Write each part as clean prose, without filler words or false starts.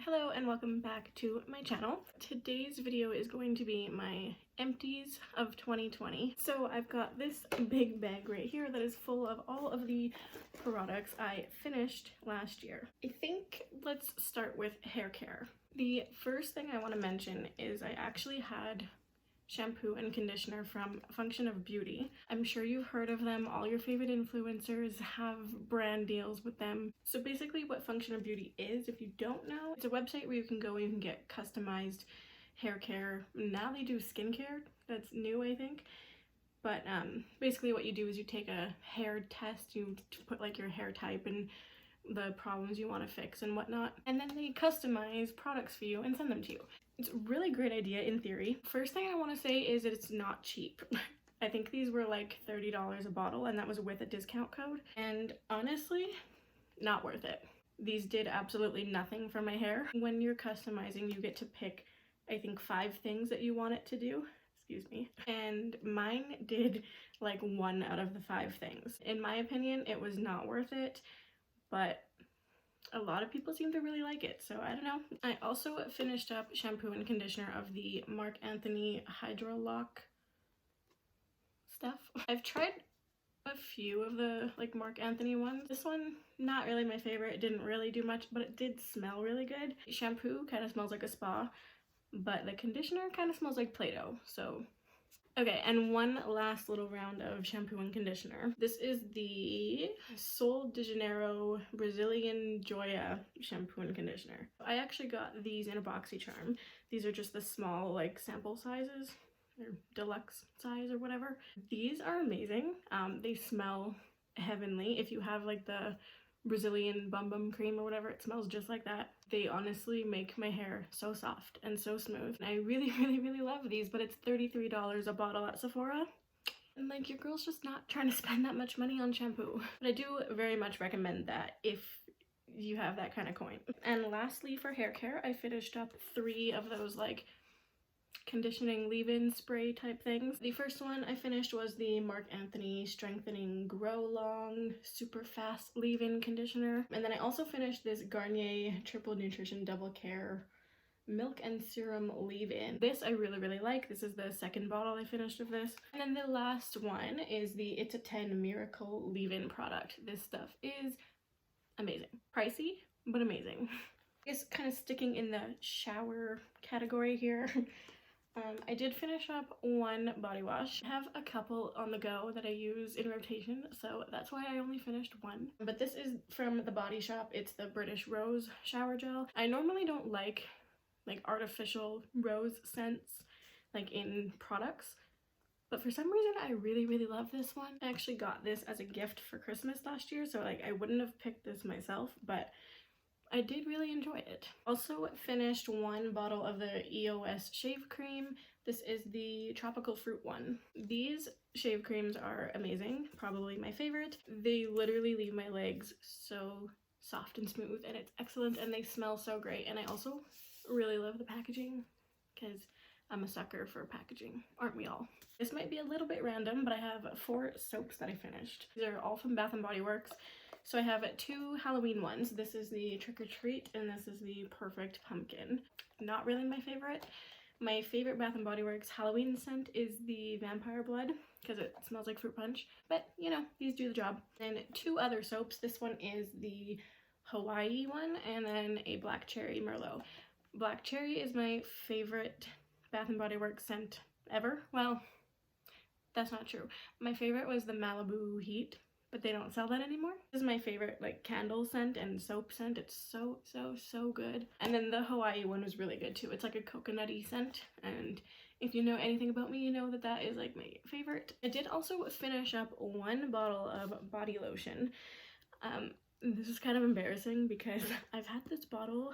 Hello and welcome back to my channel. Today's video is going to be my empties of 2020. So I've got this big bag right here that is full of all of the products I finished last year. I think let's start with hair care. The first thing I want to mention is I actually had shampoo and conditioner from Function of Beauty. I'm sure you've heard of them. All your favorite influencers have brand deals with them. So basically what Function of Beauty is, if you don't know, it's a website where you can go and you can get customized hair care. Now they do skincare. That's new, I think. But basically what you do is you take a hair test, you put like your hair type and the problems you want to fix and whatnot, and then they customize products for you and send them to you. It's a really great idea in theory. First thing I want to say is that it's not cheap. I think these were like $30 a bottle, and that was with a discount code, and honestly, not worth it. These did absolutely nothing for my hair. When you're customizing, you get to pick, I think, 5 things that you want it to do. Excuse me. And mine did like 1 out of the 5 things. In my opinion, it was not worth it, but a lot of people seem to really like it, so I don't know. I also finished up shampoo and conditioner of the Marc Anthony Hydro Lock stuff. I've tried a few of the like Marc Anthony ones. This one, not really my favorite. It didn't really do much, but it did smell really good. Shampoo kind of smells like a spa, but the conditioner kind of smells like Play-Doh, so okay, and one last little round of shampoo and conditioner. This is the Sol de Janeiro Brazilian Joya shampoo and conditioner. I actually got these in a BoxyCharm. These are just the small like sample sizes, or deluxe size or whatever. These are amazing. They smell heavenly. If you have like the Brazilian Bum Bum cream or whatever, it smells just like that. They honestly make my hair so soft and so smooth. And I really love these, but it's $33 a bottle at Sephora. And like, your girl's just not trying to spend that much money on shampoo. But I do very much recommend that if you have that kind of coin. And lastly, for hair care, I finished up 3 of those like conditioning leave-in spray type things. The first one I finished was the Marc Anthony Strengthening Grow Long Super Fast Leave-In Conditioner. And then I also finished this Garnier Triple Nutrition Double Care Milk and Serum Leave-In. This I really like. This is the second bottle I finished of this. And then the last one is the It's a 10 Miracle Leave-In product. This stuff is amazing. Pricey, but amazing. It's kind of sticking in the shower category here. I did finish up 1 body wash. I have a couple on the go that I use in rotation, so that's why I only finished 1. But this is from the Body Shop. It's the British Rose Shower Gel. I normally don't like artificial rose scents like in products, but for some reason I really love this one. I actually got this as a gift for Christmas last year, so like I wouldn't have picked this myself, but I did really enjoy it. Also finished 1 bottle of the Eos Shave Cream. This is the tropical fruit one. These shave creams are amazing, probably my favorite. They literally leave my legs so soft and smooth, and it's excellent, and they smell so great. And I also really love the packaging because I'm a sucker for packaging, aren't we all? This might be a little bit random, but I have 4 soaps that I finished. These are all from Bath & Body Works. So I have 2 Halloween ones. This is the Trick or Treat, and this is the Perfect Pumpkin. Not really my favorite. My favorite Bath & Body Works Halloween scent is the Vampire Blood, because it smells like fruit punch. But, you know, these do the job. And 2 other soaps. This one is the Hawaii one, and then a Black Cherry Merlot. Black Cherry is my favorite Bath & Body Works scent ever. Well, that's not true. My favorite was the Malibu Heat, but they don't sell that anymore. This is my favorite like candle scent and soap scent. It's so good. And then the Hawaii one was really good too. It's like a coconutty scent, and if you know anything about me, you know that that is like my favorite. I did also finish up 1 bottle of body lotion. This is kind of embarrassing because I've had this bottle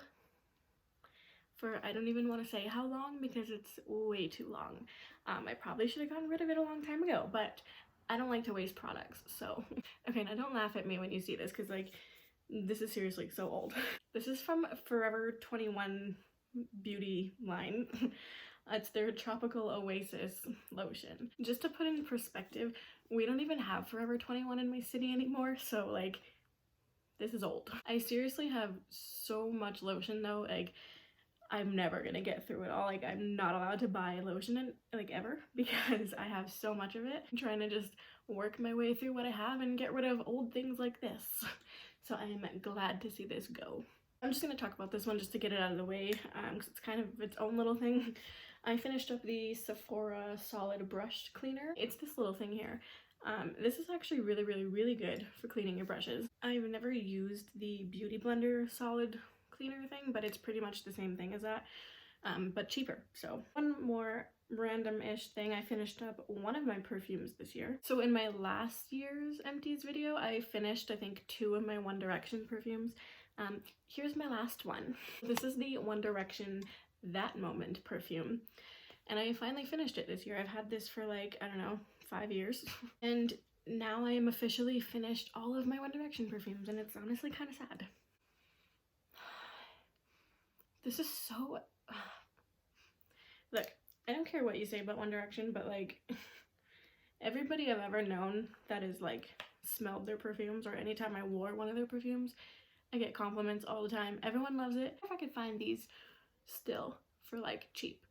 for I don't even want to say how long because it's way too long. I probably should have gotten rid of it a long time ago, but I don't like to waste products, so. Okay, now don't laugh at me when you see this, because like, this is seriously so old. This is from Forever 21 Beauty line. It's their Tropical Oasis lotion. Just to put in perspective, we don't even have Forever 21 in my city anymore, so like, this is old. I seriously have so much lotion though, like I'm never gonna get through it all. Like I'm not allowed to buy lotion in, like ever, because I have so much of it. I'm trying to just work my way through what I have and get rid of old things like this. So I am glad to see this go. I'm just gonna talk about this one just to get it out of the way, because it's kind of its own little thing. I finished up the Sephora Solid Brush Cleaner. It's this little thing here. This is actually really good for cleaning your brushes. I've never used the Beauty Blender Solid Cleaner thing, but it's pretty much the same thing as that, but cheaper. So one more random-ish thing, I finished up one of my perfumes this year. So in my last year's empties video, I finished I think 2 of my One Direction perfumes. Here's my last one. This is the One Direction That Moment perfume, and I finally finished it this year. I've had this for like, I don't know, 5 years, and now I am officially finished all of my One Direction perfumes, and it's honestly kind of sad. This is so... Look, I don't care what you say about One Direction, but like everybody I've ever known that is like smelled their perfumes, or anytime I wore one of their perfumes, I get compliments all the time. Everyone loves it. If I could find these still for like cheap,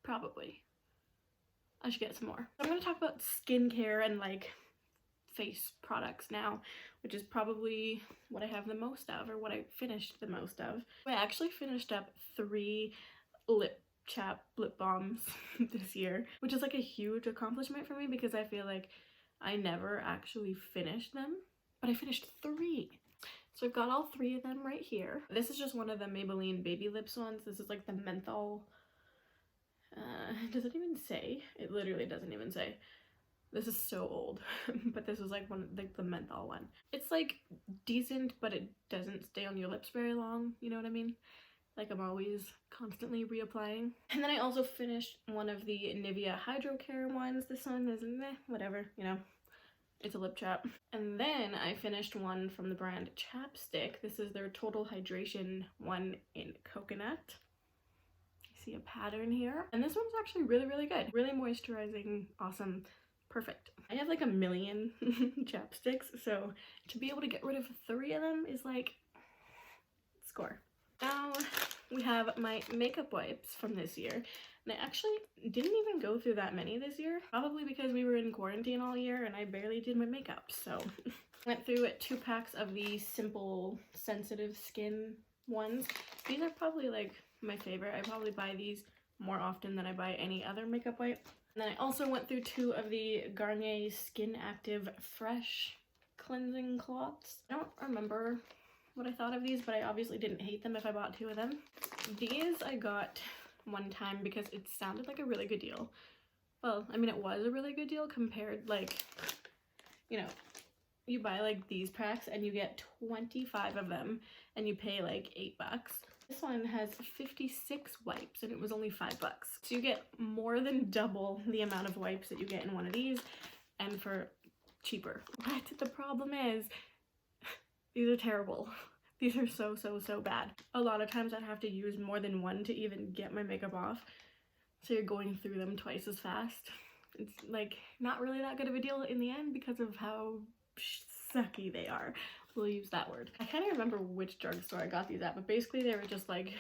probably I should get some more. I'm gonna talk about skincare and like face products now, which is probably what I have the most of, or what I finished the most of. I actually finished up 3 lip balms this year, which is like a huge accomplishment for me because I feel like I never actually finished them, but I finished 3. So I've got all 3 of them right here. This is just one of the Maybelline Baby Lips ones. This is like the menthol. Does it even say? It literally doesn't even say. This is so old, but this was like one, like the menthol one. It's like decent, but it doesn't stay on your lips very long. You know what I mean? Like I'm always constantly reapplying. And then I also finished one of the Nivea Hydro Care ones. This one is meh, whatever, you know. It's a lip chap. And then I finished one from the brand Chapstick. This is their Total Hydration one in coconut. You see a pattern here. And this one's actually really good. Really moisturizing, awesome, perfect. I have like a million chapsticks, so to be able to get rid of 3 of them is like, score. Now we have my makeup wipes from this year. And I actually didn't even go through that many this year, probably because we were in quarantine all year and I barely did my makeup. So went through 2 packs of the Simple Sensitive Skin ones. These are probably like my favorite. I probably buy these more often than I buy any other makeup wipe. And then I also went through 2 of the Garnier Skin Active Fresh cleansing cloths. I don't remember what I thought of these, but I obviously didn't hate them if I bought 2 of them. These I got one time because it sounded like a really good deal. Well, I mean, it was a really good deal compared, like, you know, you buy like these packs and you get 25 of them and you pay like $8. This one has 56 wipes and it was only $5. So you get more than double the amount of wipes that you get in one of these, and for cheaper. But the problem is, these are terrible. These are so bad. A lot of times I'd have to use more than one to even get my makeup off. So you're going through them twice as fast. It's like not really that good of a deal in the end because of how sucky they are. We'll use that word. I can't even remember which drugstore I got these at, but basically they were just like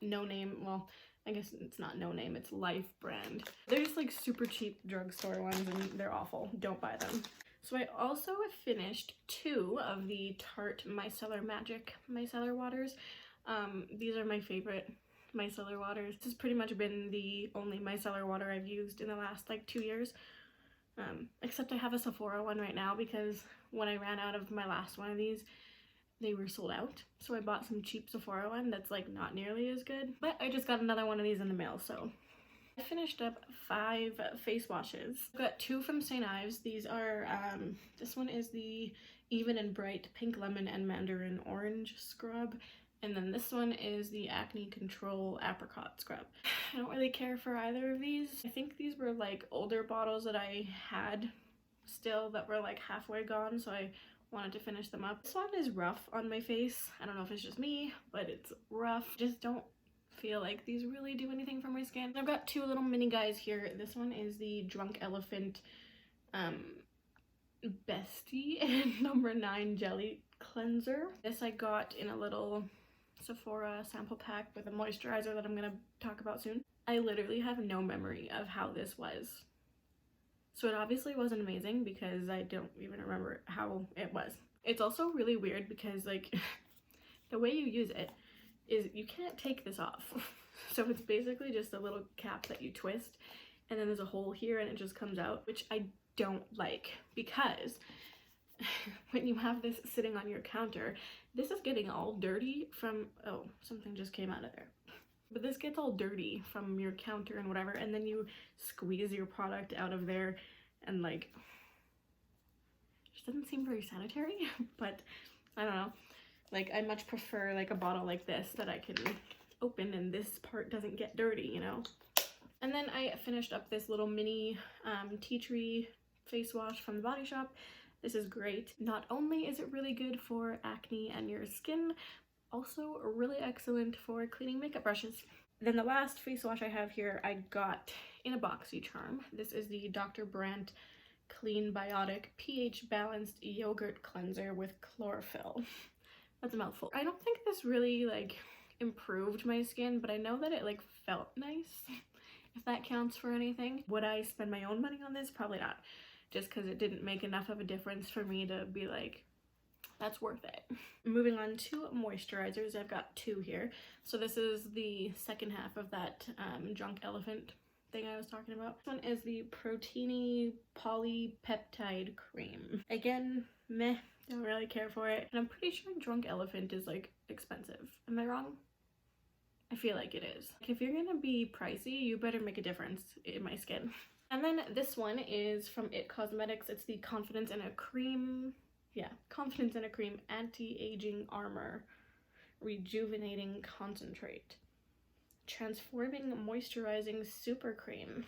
no name. Well, I guess it's not no name, it's Life brand. They're just like super cheap drugstore ones and they're awful. Don't buy them. So I also finished 2 of the Tarte Micellar Magic micellar waters. These are my favorite micellar waters. This has pretty much been the only micellar water I've used in the last like 2 years. Except I have a Sephora one right now because when I ran out of my last one of these, they were sold out. So I bought some cheap Sephora one that's like not nearly as good. But I just got another one of these in the mail, so. I finished up 5 face washes. I've got 2 from St. Ives. These are, this one is the Even and Bright Pink Lemon and Mandarin Orange Scrub. And then this one is the Acne Control Apricot Scrub. I don't really care for either of these. I think these were like older bottles that I had still that were like halfway gone, so I wanted to finish them up. This one is rough on my face. I don't know if it's just me, but it's rough. Just don't feel like these really do anything for my skin. I've got 2 little mini guys here. This one is the Drunk Elephant Bestie and number 9 Jelly cleanser. This I got in a little Sephora sample pack with a moisturizer that I'm gonna talk about soon. I literally have no memory of how this was. So it obviously wasn't amazing because I don't even remember how it was. It's also really weird because like the way you use it is you can't take this off. So it's basically just a little cap that you twist and then there's a hole here and it just comes out, which I don't like because when you have this sitting on your counter, this is getting all dirty from, oh, something just came out of there. But this gets all dirty from your counter and whatever, and then you squeeze your product out of there and like, it just doesn't seem very sanitary, but I don't know. Like I much prefer like a bottle like this that I can open and this part doesn't get dirty, you know? And then I finished up this little mini tea tree face wash from the Body Shop. This is great. Not only is it really good for acne and your skin, also really excellent for cleaning makeup brushes. Then the last face wash I have here I got in a BoxyCharm. This is the Dr. Brandt Clean Biotic pH Balanced Yogurt Cleanser with Chlorophyll. That's a mouthful. I don't think this really like improved my skin, but I know that it like felt nice, if that counts for anything. Would I spend my own money on this? Probably not, just because it didn't make enough of a difference for me to be like, that's worth it. Moving on to moisturizers, I've got two here. So this is the second half of that drunk elephant thing I was talking about. This one is the Proteiny Polypeptide Cream. Again, meh, don't really care for it. And I'm pretty sure drunk elephant is like expensive. Am I wrong? I feel like it is. Like, if you're gonna be pricey, you better make a difference in my skin. And then this one is from It Cosmetics. It's the Confidence in a Cream, Confidence in a Cream Anti-Aging Armor Rejuvenating Concentrate. Transforming Moisturizing Super Cream.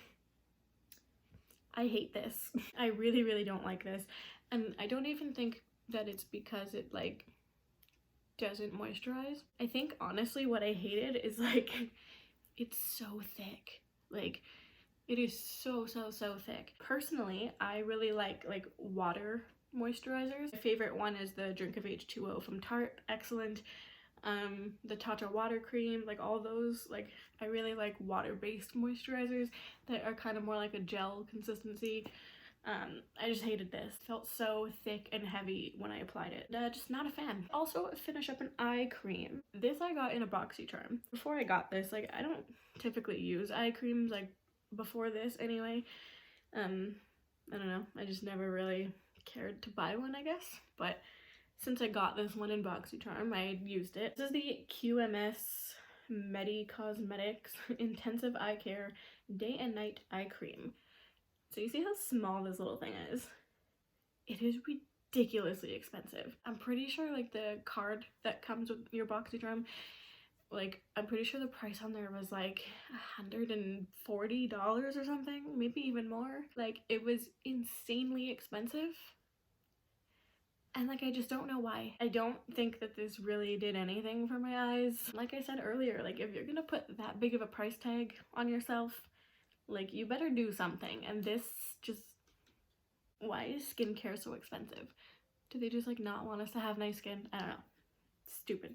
I hate this. I really, really don't like this. And I don't even think that it's because it like doesn't moisturize. I think honestly what I hated is like it's so thick. Like it is so thick. Personally, I really like water moisturizers. My favorite one is the Drink of H2O from Tarte. Excellent. The Tata water cream, like all those, like I really like water-based moisturizers that are kind of more like a gel consistency. I just hated this. It felt so thick and heavy when I applied it. Just not a fan. Also, finish up an eye cream. This I got in a BoxyCharm. Before I got this, like I don't typically use eye creams like before this anyway. I don't know. I just never really cared to buy one, I guess. But since I got this one in BoxyCharm, I used it. This is the QMS Medi Cosmetics Intensive Eye Care Day and Night Eye Cream. So you see how small this little thing is? It is ridiculously expensive. I'm pretty sure like the card that comes with your BoxyCharm, like I'm pretty sure the price on there was like $140 or something, maybe even more. Like it was insanely expensive. And like I just don't know why. I don't think that this really did anything for my eyes. Like I said earlier, like if you're gonna put that big of a price tag on yourself, like you better do something. And this just, why is skincare so expensive? Do they just like not want us to have nice skin? I don't know. Stupid.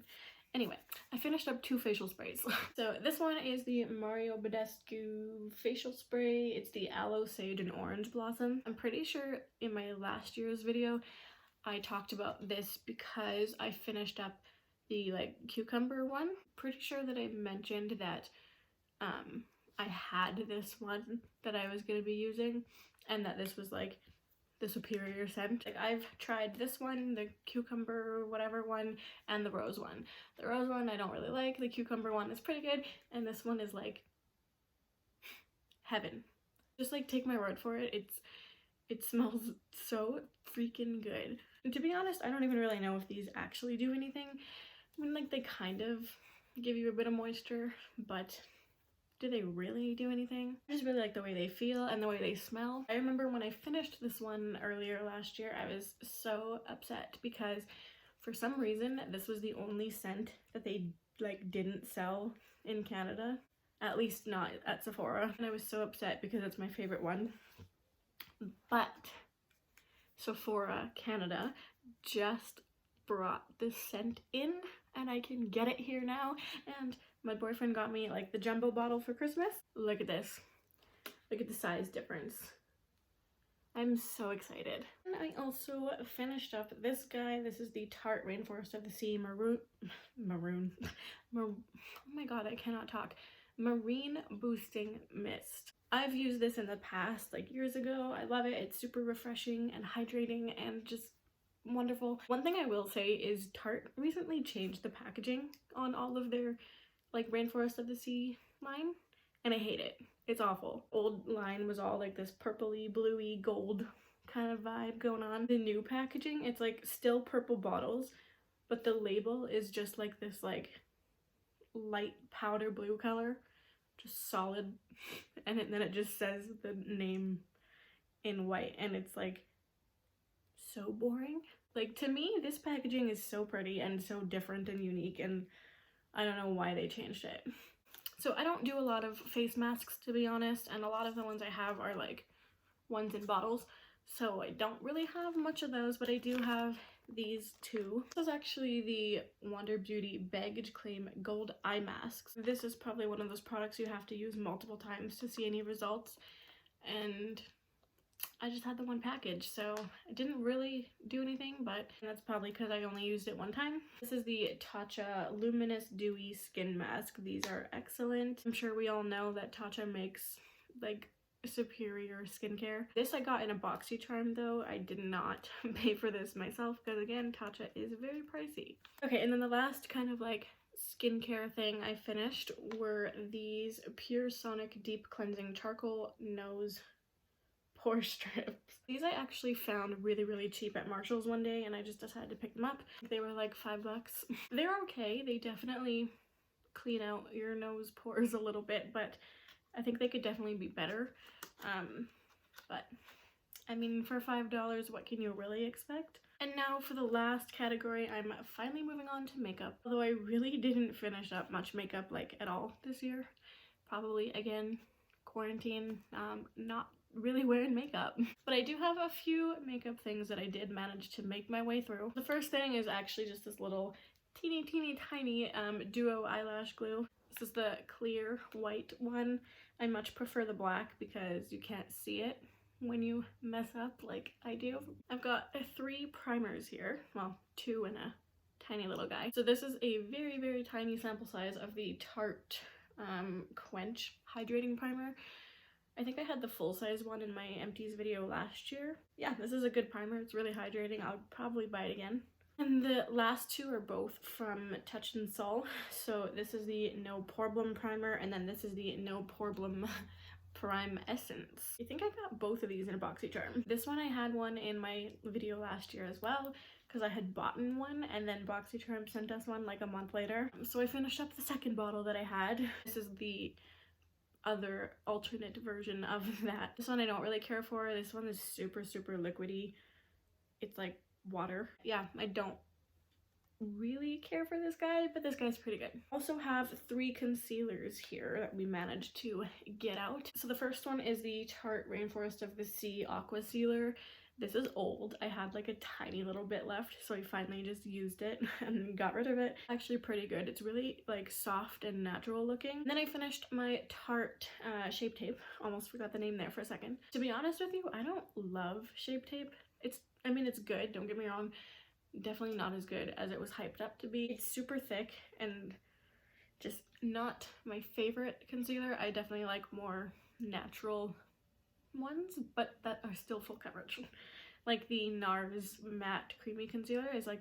Anyway, I finished up two facial sprays. So this one is the Mario Badescu facial spray. It's the Aloe, Sage, and Orange Blossom. I'm pretty sure in my last year's video I talked about this because I finished up the like cucumber one. Pretty sure that I mentioned that I had this one that I was going to be using and that this was like the superior scent. Like I've tried this one, the cucumber whatever one, and the rose one. The rose one I don't really like. The cucumber one is pretty good, and this one is like heaven. Just like take my word for it. It smells so freaking good. And to be honest, I don't even really know if these actually do anything. I mean, like they kind of give you a bit of moisture, but do they really do anything? I just really like the way they feel and the way they smell. I remember when I finished this one earlier last year, I was so upset because for some reason this was the only scent that they like didn't sell in Canada, at least not at Sephora, and I was so upset because it's my favorite one. But Sephora Canada just brought this scent in, and I can get it here now. And my boyfriend got me like the jumbo bottle for Christmas. Look at this. Look at the size difference. I'm so excited. And I also finished up this guy. This is the Tarte Rainforest of the Sea oh my god, I cannot talk. Marine Boosting Mist. I've used this in the past, like years ago. I love it. It's super refreshing and hydrating and just wonderful. One thing I will say is Tarte recently changed the packaging on all of their like Rainforest of the Sea line, and I hate it. It's awful. Old line was all like this purpley, bluey, gold kind of vibe going on. The new packaging, it's like still purple bottles, but the label is just like this like light powder blue color, just solid, and then it just says the name in white, and it's like so boring. Like, to me, this packaging is so pretty and so different and unique, and I don't know why they changed it. So I don't do a lot of face masks, to be honest, and a lot of the ones I have are like ones in bottles, so I don't really have much of those, but I do have these two. This is actually the Wander Beauty Baggage Claim Gold Eye Masks. This is probably one of those products you have to use multiple times to see any results, and I just had the one package, so I didn't really do anything, but that's probably because I only used it one time. This is the Tatcha Luminous Dewy Skin Mask. These are excellent. I'm sure we all know that Tatcha makes like superior skincare. This I got in a BoxyCharm though. I did not pay for this myself because again, Tatcha is very pricey. Okay, and then the last kind of like skincare thing I finished were these Pure Sonic Deep Cleansing Charcoal Nose Pore Strips. These I actually found really cheap at Marshall's one day, and I just decided to pick them up. They were like $5. They're okay. They definitely clean out your nose pores a little bit, but I think they could definitely be better. But I mean, for $5, what can you really expect? And now for the last category, I'm finally moving on to makeup. Although I really didn't finish up much makeup like at all this year. Probably again, quarantine, not really wearing makeup. But I do have a few makeup things that I did manage to make my way through. The first thing is actually just this little teeny tiny duo eyelash glue. This is the clear white one. I much prefer the black because you can't see it when you mess up like I do. I've got 3 primers here. Well, 2 and a tiny little guy. So this is a very tiny sample size of the Tarte Quench Hydrating Primer. I think I had the full-size one in my empties video last year. Yeah, this is a good primer. It's really hydrating. I'll probably buy it again. And the last 2 are both from Touch and Sol. So this is the No Problem Primer, and then this is the No Problem Prime Essence. I think I got both of these in a BoxyCharm. This one I had one in my video last year as well, because I had bought one, and then BoxyCharm sent us one like a month later. So I finished up the second bottle that I had. This is the other alternate version of that. This one I don't really care for. This one is super liquidy. It's like water. Yeah, I don't really care for this guy, but this guy's pretty good. Also have 3 concealers here that we managed to get out. So the first one is the Tarte Rainforest of the Sea Aqua Sealer. This is old. I had like a tiny little bit left, so I finally just used it and got rid of it. Actually pretty good. It's really like soft and natural looking. Then I finished my Tarte Shape Tape. Almost forgot the name there for a second. To be honest with you, I don't love Shape Tape. I mean, it's good, don't get me wrong. Definitely not as good as it was hyped up to be. It's super thick and just not my favorite concealer. I definitely like more natural ones, but that are still full coverage. Like the NARS Matte Creamy Concealer is like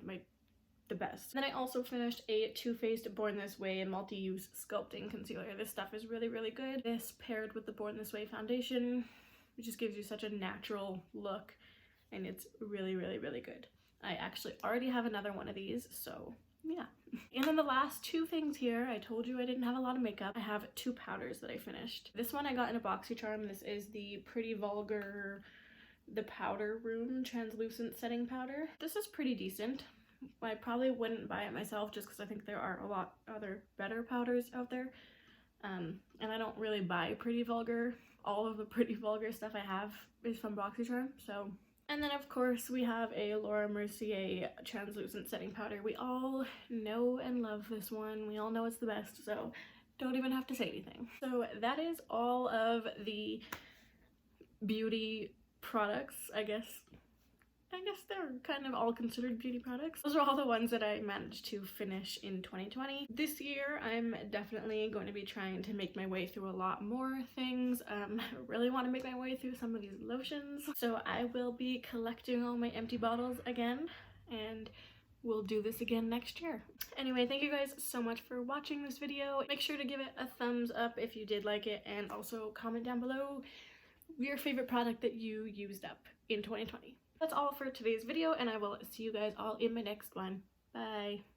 the best. Then I also finished a Too Faced Born This Way Multi-Use Sculpting Concealer. This stuff is really good. This paired with the Born This Way foundation, it just gives you such a natural look, and it's really good. I actually already have another one of these, so yeah. And then the last 2 things here, I told you I didn't have a lot of makeup. I have 2 powders that I finished. This one I got in a BoxyCharm. This is the Pretty Vulgar The Powder Room Translucent Setting Powder. This is pretty decent. I probably wouldn't buy it myself just because I think there are a lot other better powders out there. And I don't really buy Pretty Vulgar. All of the Pretty Vulgar stuff I have is from BoxyCharm, so And then of course we have a Laura Mercier translucent setting powder. We all know and love this one. We all know it's the best, so don't even have to say anything. So that is all of the beauty products, I guess they're kind of all considered beauty products. Those are all the ones that I managed to finish in 2020. This year, I'm definitely going to be trying to make my way through a lot more things. I really want to make my way through some of these lotions. So I will be collecting all my empty bottles again, and we'll do this again next year. Anyway, thank you guys so much for watching this video. Make sure to give it a thumbs up if you did like it, and also comment down below your favorite product that you used up in 2020. That's all for today's video, and I will see you guys all in my next one. Bye!